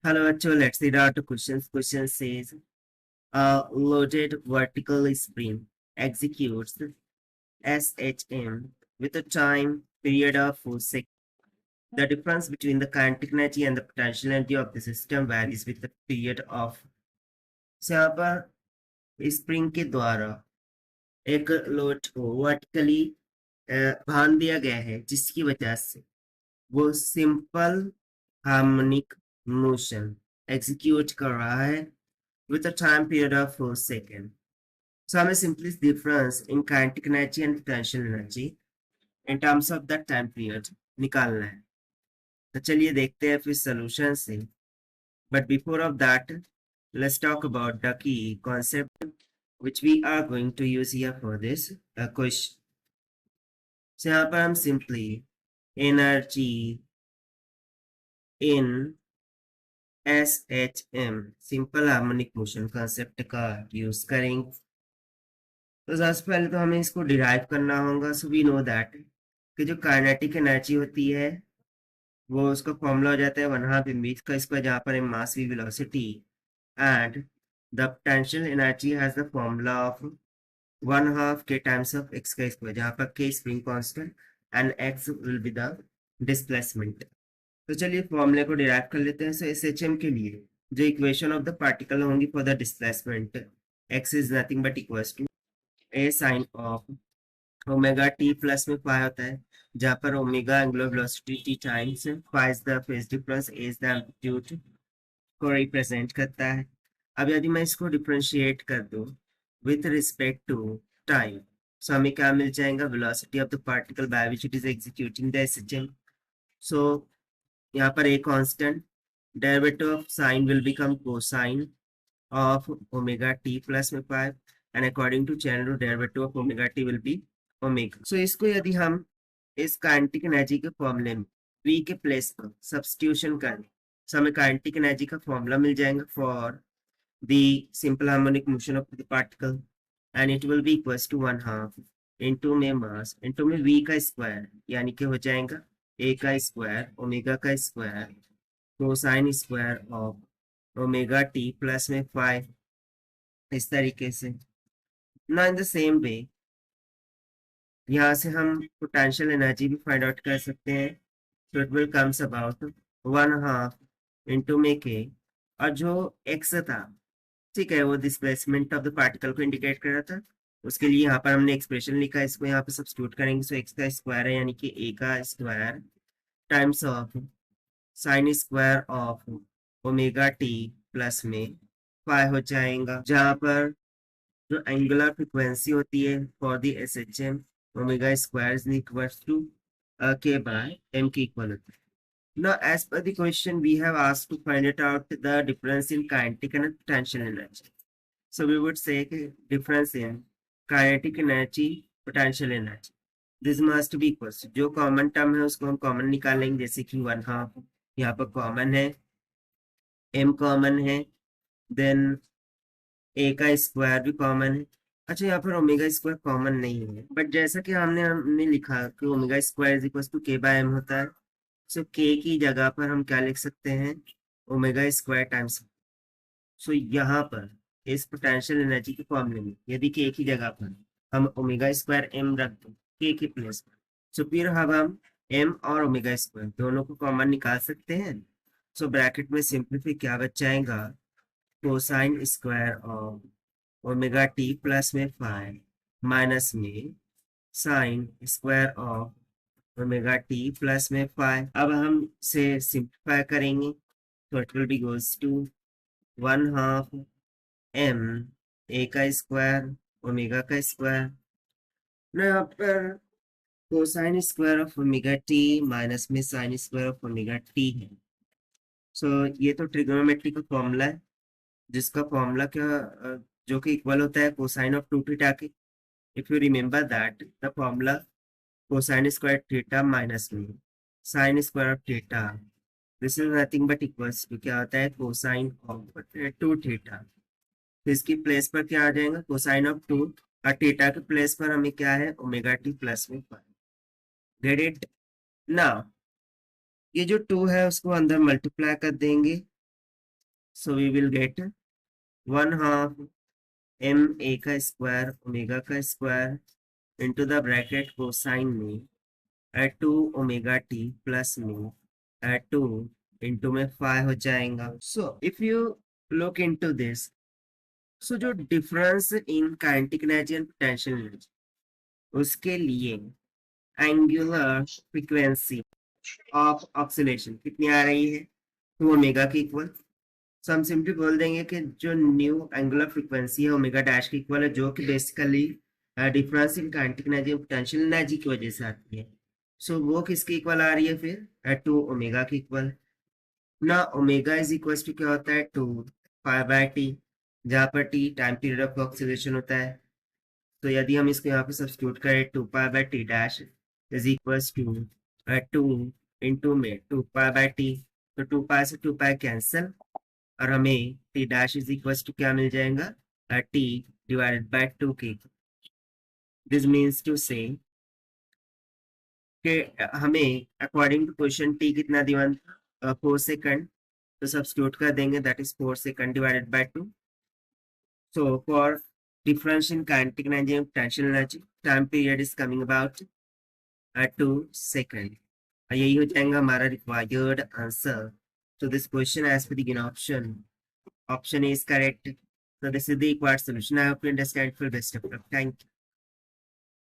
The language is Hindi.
Hello, actually, let's read out the questions. Question says, a loaded vertical spring executes SHM with a time period of 4 seconds. The difference between the kinetic energy and the potential energy of the system varies with the period of. So यहाँ पर स्प्रिंग के द्वारा एक लोड को वर्टिकली बांध दिया गया है, जिसकी वजह से वो सिंपल हार्मोनिक मोशन एग्जीक्यूट कर रहा है with a time period of 4 seconds. So हमें simply difference in kinetic energy and potential energy in terms of that time period निकालना है. तो चलिए देखते हैं फिर solution से. But before of that, let's talk about the key concept which we are going to use here for this question. So यहाँ पर हम simply energy in SHM simple harmonic motion concept का use करेंगे. तो सबसे पहले तो हमें इसको डिराइव करना होगा. सो वी नो दैट कि जो काइनेटिक एनर्जी होती है वो उसका फॉर्मूला हो जाता है 1/2 mv का स्क्वायर, जहाँ पर mass V velocity, and the potential energy has the formula of 1/2 k times of x का स्क्वायर, जहाँ पर k spring constant and x will be the displacement. तो चलिए फॉर्मूले को डिराइव कर लेते हैं. सो SHM के लिए जो इक्वेशन ऑफ द पार्टिकल होंगी for the displacement, x is nothing but equals to a sine of omega T plus में पाई होता है, जहां पर omega angular velocity T times pi is the phase difference, A is the amplitude को रिप्रेजेंट करता है. अब यदि मैं इसको डिफरेंशिएट कर दूं with respect to time, so हमें क्या मिल जाएगा, velocity of the particle by which it is executing the SHM. So यहाँ पर A constant, derivative of sine will become cosine of omega t plus में 5, and according to chain rule derivative of omega t will be omega. So इसको यदि हम इस काइनेटिक एनर्जी के फॉर्मूले में v के प्लेस पर सब्स्टिट्यूशन करें, so हमें काइनेटिक एनर्जी का फॉर्मूला मिल जाएगा for the simple harmonic motion of the particle, and it will be equals to 1/2 into में मास into में v का स्क्वायर, यानी कि हो जाएगा a का स्क्वायर ओमेगा का square cosine square of omega T plus में 5, इस तरीके से. ना इन द सेम वे यहाँ से हम पोटेंशियल एनर्जी भी फाइंड आउट कर सकते हैं. So it will comes about 1/2 into में के, और जो एक्स था, ठीक है, वो डिस्प्लेसमेंट ऑफ द पार्टिकल को इंडिकेट कर रहा था. उसके लिए यहाँ पर हमने एक्सप्रेशन लिखा है, इसको यहाँ पे सब्स्टिट्यूट करेंगे. सो एक्स का स्क्वायर है यानी कि ए का square times of sine square of omega T plus में 5 हो जाएगा, जहाँ पर जो एंगुलर फ्रीक्वेंसी होती है for the SHM omega square is equals to k by m के इक्वल होता है. Now, as per the question, we have asked to find it out the difference in kinetic and potential energy. So we would say difference in kinetic energy, potential energy. This must be equals to जो कॉमन टर्म है उसको हम कॉमन निकालेंगे, जैसे कि 1/2 यहाँ पर कॉमन है, m कॉमन है, देन a का स्क्वायर भी कॉमन है. अच्छा, यहाँ पर ओमेगा स्क्वायर कॉमन नहीं है, बट जैसा कि हमने लिखा कि omega square is equal to K by M होता है. सो के की जगह पर हम क्या लिख सकते हैं, ओमेगा स्क्वायर टाइम्स. सो यहाँ पर इस पोटेंशियल एनर्जी के फॉर्मूले में यदि के की जगह पर हम ओमेगा स्क्वायर एम रख दें के की प्लेस पर, सो फिर हम एम और ओमेगा स्क्वायर दोनों को कॉमन निकाल सकते हैं. सो ब्रैकेट में सिंपलीफाई क्या बच जाएगा, cosine square of omega T plus में 5 माइनस में sine square of omega T plus में 5. अब हम से सिंप्लीफाई करेंगे तो it will be goes to 1/2 m a का स्क्वायर ओमेगा का स्क्वायर. यहाँ पर cosine square of omega T minus में sine square of omega T है. सो ये तो ट्रिग्नोमेट्री का फॉर्मूला है, जिसका फॉर्मूला जो कि इक्वल होता है कोसाइन ऑफ 2 थीटा के. If you remember that the formula cosine square theta minus में sine square of theta, this is nothing but equals to क्या होता है, कोसाइन ऑफ 2 थीटा. तो इसकी प्लेस पर क्या आ जाएगा, कोसाइन ऑफ 2, और थीटा के प्लेस पर हमें क्या है, ओमेगा टी प्लस में 5. Get it. नाउ ये जो 2 है उसको अंदर मल्टीप्लाई कर देंगे, So we will get 1/2 ma का स्क्वायर ओमेगा का square into the bracket cosine में at 2 omega t plus में at 2 into में 5 हो जाएगा. So if you look into this, so जो difference in kinetic energy and potential energy उसके लिए एंगुलर फ्रीक्वेंसी ऑफ ऑक्सीलेशन कितनी आ रही है 2 ओमेगा की इक्वल. सो हम सिंपली बोल देंगे कि जो न्यू एंगुलर फ्रीक्वेंसी है ओमेगा डैश की इक्वल है, जो कि basically difference in kinetic energy और पोटेंशियल एनर्जी की वजह से आती है. सो वो किसकी इक्वल आ रही है फिर 2 ओमेगा की इक्वल. ना ओमेगा इज इक्वल टू क्या होता है 2 पाई बाय टी, जहाँ पर T time period of oscillation होता है. तो यदि हम इसको यहाँ पे सब्स्टिट्यूट करें 2 pi by T dash is equals to 2 into में 2 पाई बाय टी, तो 2 पाई से 2 पाई कैंसिल और हमें T dash is equals to क्या मिल जाएगा टी डिवाइडेड बाय 2 के. दिस मीन्स टू से कि हमें अकॉर्डिंग टू क्वेश्चन टी कितना दिया 4 सेकंड, तो सब्स्टिट्यूट कर देंगे that is 4 second divided by 2. So for difference in kinetic energy and potential energy, time period is coming about 2 seconds. यही हो जाएगा हमारा required answer to this question as per the given option. Option A is correct. So this is the required solution. I hope you understand. For best of luck. Thank you.